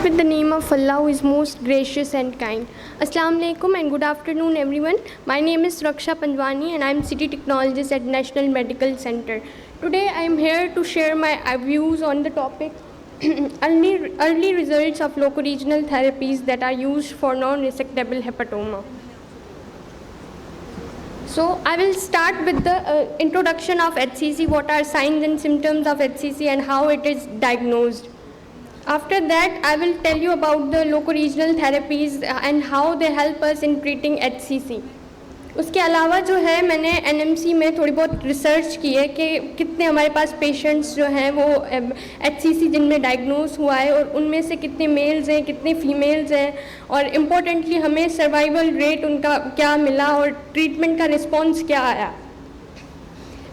With the name of Allah who is most gracious and kind. Assalamu alaikum and good afternoon everyone. My name is Raksha Panjwani and I am city technologist at National Medical Center. Today I am here to share my views on the topic early results of locoregional therapies that are used for non-resectable hepatoma. So I will start with the introduction of HCC, what are signs and symptoms of HCC and how it is diagnosed. After that, I will tell you about the locoregional therapies and how they help us in treating HCC. उसके अलावा जो है मैंने NMC में थोड़ी बहुत research की है कि कितने हमारे पास पेशेंट्स जो हैं वो HCC जिनमें डायग्नोस हुआ है और उनमें से कितने मेल्स हैं कितने फीमेल्स हैं और इम्पोर्टेंटली हमें सर्वाइवल रेट उनका क्या मिला और ट्रीटमेंट का रिस्पॉन्स क्या आया.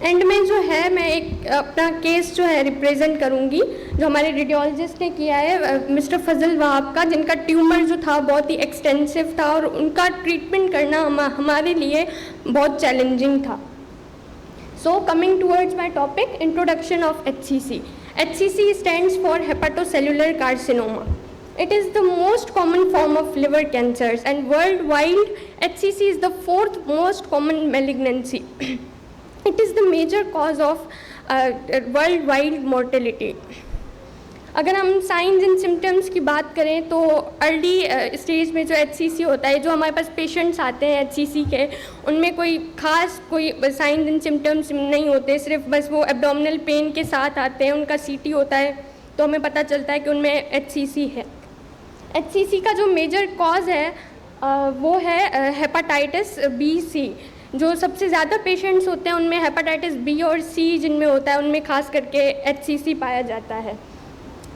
एंड में जो है मैं एक अपना केस जो है रिप्रेजेंट करूंगी जो हमारे रेडियोलॉजिस्ट ने किया है मिस्टर फजल वहाब का, जिनका ट्यूमर जो था बहुत ही एक्सटेंसिव था और उनका ट्रीटमेंट करना हमारे लिए बहुत चैलेंजिंग था. So coming towards my topic, introduction of HCC. HCC stands for hepatocellular carcinoma. It is the most common form of liver cancers and worldwide HCC is the fourth most common malignancy. It is the major cause of worldwide mortality. अगर हम science and symptoms की बात करें तो early stage में जो HCC होता है, जो हमारे पास पेशेंट्स आते हैं HCC के, उनमें कोई ख़ास कोई साइंस एंड सिम्टम्स नहीं होते, सिर्फ बस वो एब्डोमिनल पेन के साथ आते हैं. उनका CT होता है तो हमें पता चलता है कि उनमें HCC है. HCC का जो मेजर कॉज है वो है हेपाटाइटिस B/C. जो सबसे ज़्यादा पेशेंट्स होते हैं उनमें हेपाटाइटिस B और C जिनमें होता है उनमें खास करके HCC पाया जाता है.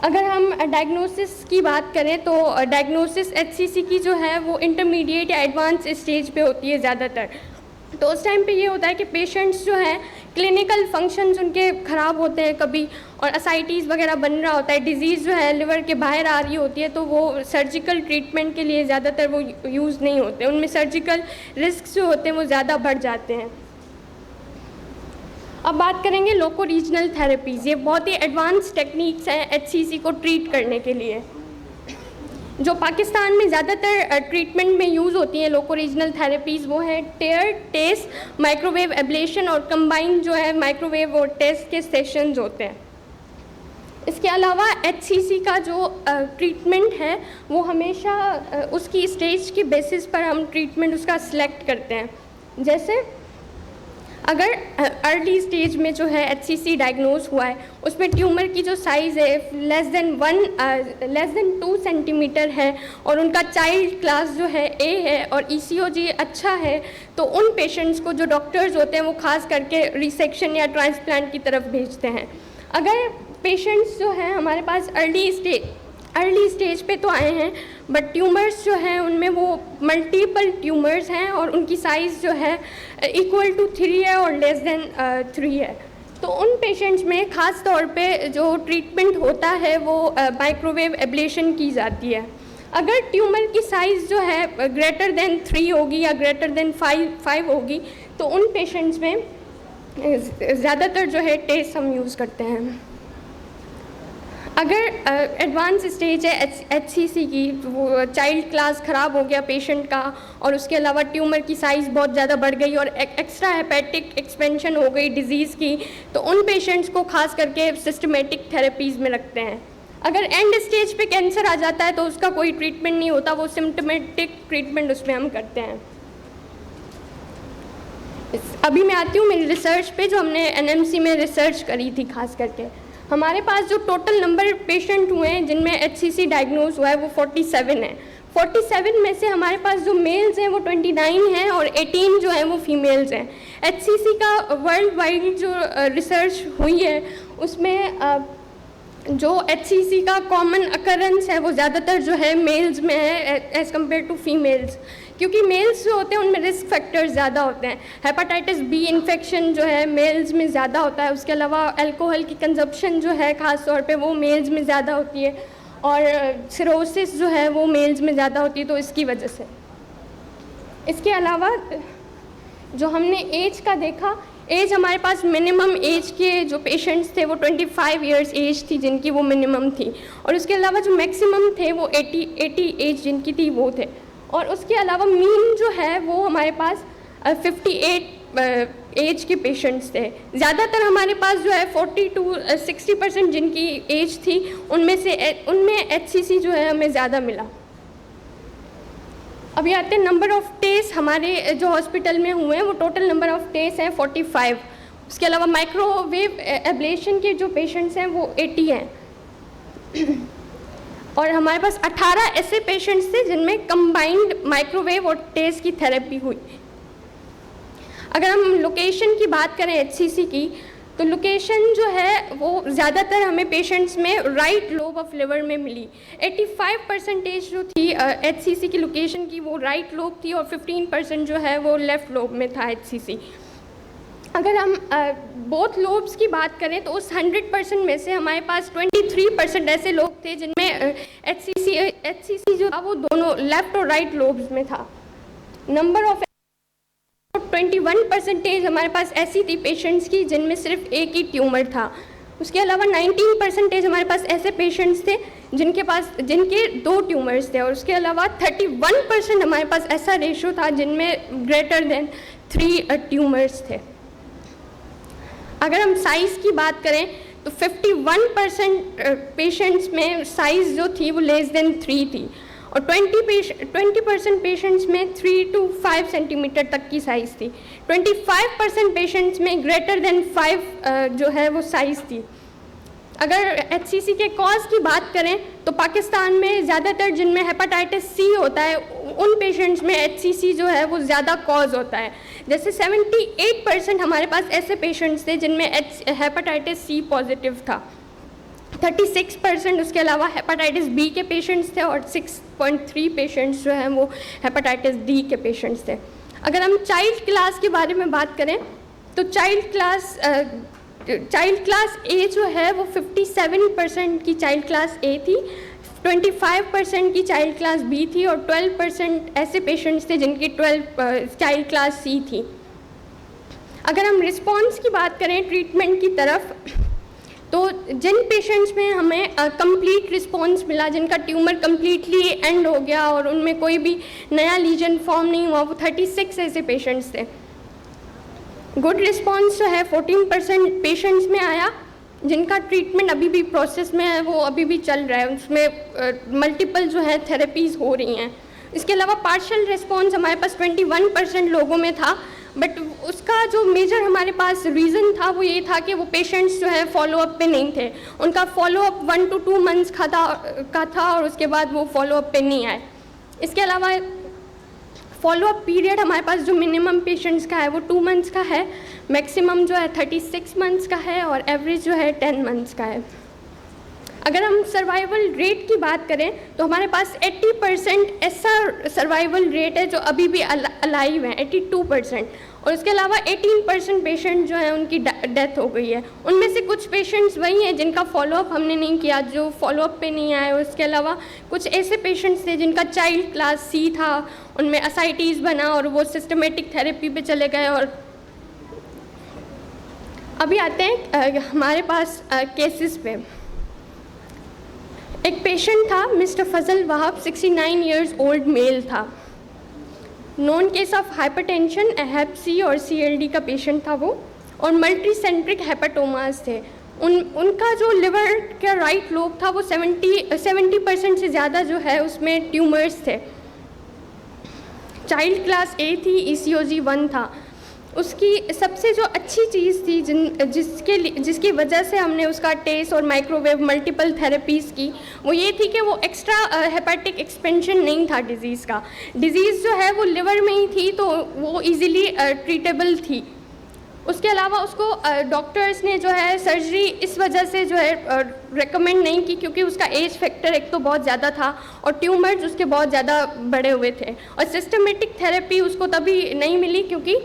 अगर हम डायग्नोसिस की बात करें तो डायग्नोसिस HCC की जो है वो इंटरमीडिएट या एडवांस स्टेज पे होती है ज़्यादातर. तो उस टाइम पे ये होता है कि पेशेंट्स जो हैं क्लिनिकल फंक्शंस उनके ख़राब होते हैं कभी, और असाइटीज़ वगैरह बन रहा होता है, डिज़ीज़ जो है लिवर के बाहर आ रही होती है, तो वो सर्जिकल ट्रीटमेंट के लिए ज़्यादातर वो यूज़ नहीं होते, उनमें सर्जिकल रिस्क जो होते हैं वो ज़्यादा बढ़ जाते हैं. अब बात करेंगे लोको रीजनल थेरेपीज़. ये बहुत ही एडवांस टेक्निक्स हैं HCC को ट्रीट करने के लिए. जो पाकिस्तान में ज़्यादातर ट्रीटमेंट में यूज़ होती हैं लोको रीजनल थेरेपीज़ वो है टेयर, टेस, माइक्रोवेव एब्लेशन और कंबाइंड जो है माइक्रोवेव और टेस के सेशंस होते हैं. इसके अलावा HCC का जो ट्रीटमेंट है वो हमेशा उसकी स्टेज की बेसिस पर हम ट्रीटमेंट उसका सिलेक्ट करते हैं. जैसे अगर अर्ली स्टेज में जो है HCC डायग्नोज हुआ है उसमें ट्यूमर की जो साइज़ है लेस देन 2 सेंटीमीटर है और उनका चाइल्ड क्लास जो है A है और ECOG अच्छा है, तो उन पेशेंट्स को जो डॉक्टर्स होते हैं वो खास करके रिसेक्शन या ट्रांसप्लांट की तरफ भेजते हैं. अगर पेशेंट्स जो हैं हमारे पास अर्ली स्टेज पे तो आए हैं बट ट्यूमर्स जो हैं उनमें वो मल्टीपल ट्यूमर्स हैं और उनकी साइज़ जो है इक्वल टू 3 है और लेस देन 3 है, तो उन पेशेंट्स में ख़ास तौर पे जो ट्रीटमेंट होता है वो माइक्रोवेव एब्लेशन की जाती है. अगर ट्यूमर की साइज़ जो है ग्रेटर देन 3 होगी या ग्रेटर देन 5 होगी तो उन पेशेंट्स में ज़्यादातर जो है टेस्ट हम यूज़ करते हैं. अगर एडवांस स्टेज है HCC की, वो चाइल्ड क्लास ख़राब हो गया पेशेंट का और उसके अलावा ट्यूमर की साइज़ बहुत ज़्यादा बढ़ गई और एक्स्ट्रा हेपेटिक एक्सपेंशन हो गई डिज़ीज़ की, तो उन पेशेंट्स को खास करके सिस्टमेटिक थेरेपीज़ में रखते हैं. अगर एंड स्टेज पे कैंसर आ जाता है तो उसका कोई ट्रीटमेंट नहीं होता, वो सिम्टमेटिक ट्रीटमेंट उसमें हम करते हैं. अभी मैं आती हूँ मेरी रिसर्च पे, जो हमने NMC में रिसर्च करी थी. खास करके हमारे पास जो टोटल नंबर पेशेंट हुए हैं जिनमें HCC डायग्नोज हुआ है वो 47 है. 47 में से हमारे पास जो मेल्स हैं वो 29 हैं और 18 जो हैं वो फीमेल्स हैं. HCC का वर्ल्ड वाइड जो रिसर्च हुई है उसमें जो HCC का कॉमन अकरेंस है वो ज़्यादातर जो है मेल्स में है एज़ कम्पेयर टू फीमेल्स, क्योंकि मेल्स जो होते हैं उनमें रिस्क फैक्टर्स ज़्यादा होते हैं. हेपाटाइटिस B इन्फेक्शन जो है मेल्स में ज़्यादा होता है. उसके अलावा अल्कोहल की कंजप्शन जो है ख़ास तौर पे वो मेल्स में ज़्यादा होती है और सिरोसिस जो है वो मेल्स में ज़्यादा होती है, तो इसकी वजह से. इसके अलावा जो हमने एज का देखा, एज हमारे पास मिनिमम एज के जो पेशेंट्स थे वो 25 इयर्स एज थी जिनकी वो मिनिमम थी, और उसके अलावा जो मैक्सिमम थे वो 80 एज जिनकी थी वो थे, और उसके अलावा मीन जो है वो हमारे पास 58 एज के पेशेंट्स थे। ज़्यादातर हमारे पास जो है 40 to 60% जिनकी एज थी उनमें HCC जो है हमें ज़्यादा मिला। अभी आते हैं नंबर ऑफ़ टेस्ट हमारे जो हॉस्पिटल में हुए हैं, वो टोटल नंबर ऑफ़ टेस्ट हैं 45। उसके अलावा माइक्रोवेव एब्लेशन के जो पेशेंट्स हैं वो 80 हैं और हमारे पास 18 ऐसे पेशेंट्स थे जिनमें कंबाइंड माइक्रोवेव और टेस्ट की थेरेपी हुई। अगर हम लोकेशन की बात करें HCC की, तो लोकेशन जो है वो ज़्यादातर हमें पेशेंट्स में राइट लोब ऑफ लिवर में मिली। 85% जो थी HCC की लोकेशन की वो राइट लोब थी और 15% जो है वो लेफ़्ट लोब में था HCC। अगर हम बोथ लोब्स की बात करें तो उस 100% में से हमारे पास 23% ऐसे लोग थे जिनमें HCC जो था वो दोनों लेफ़्ट और राइट लोब्स में था। नंबर ऑफ 21% हमारे पास ऐसी थी पेशेंट्स की जिनमें सिर्फ एक ही ट्यूमर था। उसके अलावा 19% हमारे पास ऐसे पेशेंट्स थे जिनके 2 ट्यूमर्स थे, और उसके अलावा 31% हमारे पास ऐसा रेशो था जिनमें ग्रेटर देन 3 ट्यूमर्स थे। अगर हम साइज़ की बात करें तो 51% पेशेंट्स में साइज़ जो थी वो लेस देन 3 थी, और 20% पेशेंट्स में 3 to 5 सेंटीमीटर तक की साइज़ थी। 25% पेशेंट्स में ग्रेटर देन 5 जो है वो साइज़ थी। अगर HCC के कॉज की बात करें तो पाकिस्तान में ज़्यादातर जिनमें हेपेटाइटिस C होता है उन पेशेंट्स में HCC जो है वो ज़्यादा कॉज होता है। जैसे 78% हमारे पास ऐसे पेशेंट्स थे जिनमें हेपेटाइटिस C पॉजिटिव था। 36% उसके अलावा हेपेटाइटिस B के पेशेंट्स थे और 6.3 पेशेंट्स जो हैं वो हेपेटाइटिस D के पेशेंट्स थे। अगर हम चाइल्ड क्लास के बारे में बात करें तो चाइल्ड क्लास A जो है वो 57% की चाइल्ड क्लास A थी, 25% की चाइल्ड क्लास B थी और 12% ऐसे पेशेंट्स थे जिनकी चाइल्ड क्लास C थी। अगर हम रिस्पॉन्स की बात करें ट्रीटमेंट की तरफ, तो जिन पेशेंट्स में हमें कंप्लीट रिस्पॉन्स मिला, जिनका ट्यूमर कम्प्लीटली एंड हो गया और उनमें कोई भी नया लीजन फॉर्म नहीं हुआ, वो 36 ऐसे पेशेंट्स थे। गुड रिस्पॉन्स जो है 14% पेशेंट्स में आया जिनका ट्रीटमेंट अभी भी प्रोसेस में है, वो अभी भी चल रहा है, उसमें मल्टीपल जो है थेरेपीज़ हो रही हैं। इसके अलावा पार्शियल रिस्पॉन्स हमारे पास 21% लोगों में था, बट उसका जो मेजर हमारे पास रीज़न था वो ये था कि वो पेशेंट्स जो है फॉलोअप पे नहीं थे। उनका फॉलोअप 1 to 2 मंथ्स का था और उसके बाद वो फॉलोअप पे नहीं आए। इसके अलावा फॉलोअप पीरियड हमारे पास जो मिनिमम पेशेंट्स का है वो 2 मंथ्स का है, मैक्सिमम जो है 36 मंथ्स का है और एवरेज जो है 10 मंथ्स का है। अगर हम सर्वाइवल रेट की बात करें तो हमारे पास 80% ऐसा सर्वाइवल रेट है जो अभी भी अलाइव है, 82%, और उसके अलावा 18% पेशेंट जो है उनकी डेथ हो गई है। उनमें से कुछ पेशेंट्स वही हैं जिनका फॉलोअप हमने नहीं किया, जो फॉलोअप पे नहीं आए। उसके अलावा कुछ ऐसे पेशेंट्स थे जिनका चाइल्ड क्लास C था, उनमें असाइटीज़ बना और वो सिस्टमेटिक थेरेपी पे चले गए। और अभी आते हैं हमारे पास केसेस पे। एक पेशेंट था mister Fazal Wahab, 69 years old male था। Known case of hypertension, hep C और CLD का पेशेंट था वो, और मल्टीसेंट्रिक हेपेटोमास थे। उनका जो लिवर का राइट लोब था वो 70% से ज़्यादा जो है उसमें ट्यूमर्स थे। चाइल्ड क्लास A थी, ECOG 1 था। उसकी सबसे जो अच्छी चीज़ थी जिसकी वजह से हमने उसका टेस्ट और माइक्रोवेव मल्टीपल थेरेपीज़ की, वो ये थी कि वो एक्स्ट्रा हेपेटिक एक्सपेंशन नहीं था डिज़ीज़ का। डिज़ीज़ जो है वो लिवर में ही थी, तो वो इजीली ट्रीटेबल थी। उसके अलावा उसको डॉक्टर्स ने जो है सर्जरी इस वजह से जो है रेकमेंड नहीं की क्योंकि उसका एज फैक्टर एक तो बहुत ज़्यादा था और ट्यूमर्स उसके बहुत ज़्यादा बड़े हुए थे, और सिस्टमेटिक थेरेपी उसको तभी नहीं मिली क्योंकि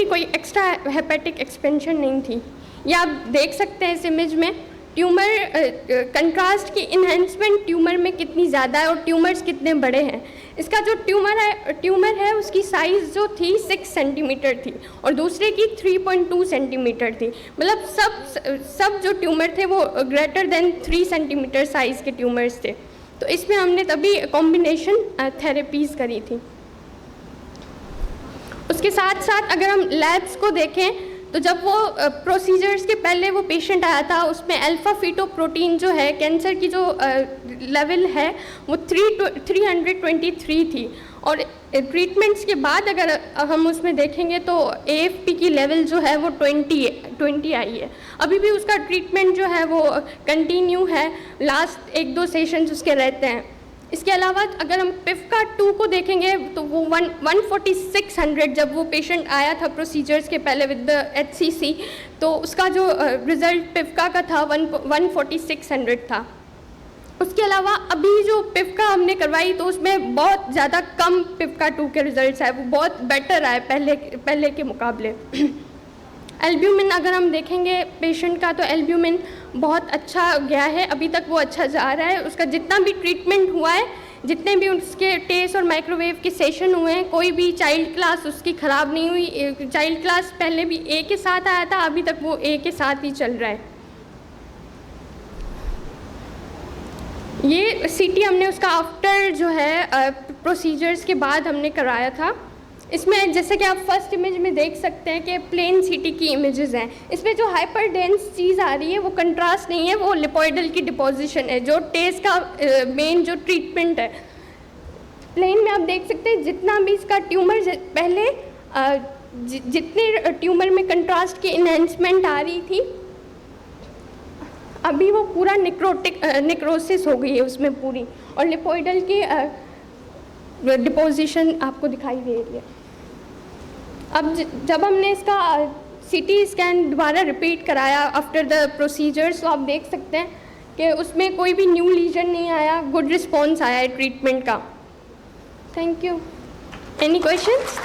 कोई एक्स्ट्रा हेपेटिक एक्सपेंशन नहीं थी। ये आप देख सकते हैं इस इमेज में, ट्यूमर कंट्रास्ट की इन्हेंसमेंट ट्यूमर में कितनी ज़्यादा है और ट्यूमर्स कितने बड़े हैं। इसका जो ट्यूमर है उसकी साइज़ जो थी 6 सेंटीमीटर थी और दूसरे की 3.2 सेंटीमीटर थी। मतलब सब जो ट्यूमर थे वो ग्रेटर देन 3 सेंटीमीटर साइज़ के ट्यूमर्स थे। तो इसमें हमने तभी कॉम्बिनेशन थेरेपीज़ करी थी। उसके साथ साथ अगर हम लैब्स को देखें तो जब वो प्रोसीजर्स के पहले वो पेशेंट आया था उसमें अल्फ़ा फीटोप्रोटीन जो है कैंसर की जो लेवल है वो 323 थी और ट्रीटमेंट्स के बाद अगर हम उसमें देखेंगे तो AFP की लेवल जो है वो 20 आई है। अभी भी उसका ट्रीटमेंट जो है वो कंटिन्यू है, लास्ट 1-2 सेशंस उसके रहते हैं। इसके अलावा अगर हम पिफका 2 को देखेंगे तो वो 14600 जब वो पेशेंट आया था प्रोसीजर्स के पहले विद द HCC तो उसका जो रिज़ल्ट पिफका का था 14600 था। उसके अलावा अभी जो पिफका हमने करवाई तो उसमें बहुत ज़्यादा कम पिफका 2 के रिज़ल्ट्स आए, वो बहुत बेटर आए पहले के मुकाबले। एल्ब्यूमिन अगर हम देखेंगे पेशेंट का तो एल्ब्यूमिन बहुत अच्छा गया है, अभी तक वो अच्छा जा रहा है। उसका जितना भी ट्रीटमेंट हुआ है, जितने भी उसके टेस्ट और माइक्रोवेव के सेशन हुए हैं, कोई भी चाइल्ड क्लास उसकी ख़राब नहीं हुई। चाइल्ड क्लास पहले भी A के साथ आया था, अभी तक वो A के साथ ही चल रहा है। ये CT हमने उसका आफ्टर जो है प्रोसीजर्स के बाद हमने कराया था। इसमें जैसे कि आप फर्स्ट इमेज में देख सकते हैं कि प्लेन CT की इमेजेस हैं। इसमें जो हाइपर डेंस चीज़ आ रही है वो कंट्रास्ट नहीं है, वो लिपोइडल की डिपोजिशन है जो टेस्ट का मेन जो ट्रीटमेंट है। प्लेन में आप देख सकते हैं जितना भी इसका ट्यूमर पहले जितने ट्यूमर में कंट्रास्ट की इन्हेंसमेंट आ रही थी अभी वो पूरा नेक्रोसिस हो गई है उसमें पूरी, और लिपोइडल की डिपोजिशन आपको दिखाई दे रही है। अब जब हमने इसका CT स्कैन दोबारा रिपीट कराया आफ्टर द प्रोसीजर्स तो आप देख सकते हैं कि उसमें कोई भी न्यू लीजन नहीं आया, गुड रिस्पॉन्स आया है ट्रीटमेंट का। Thank you. Any questions?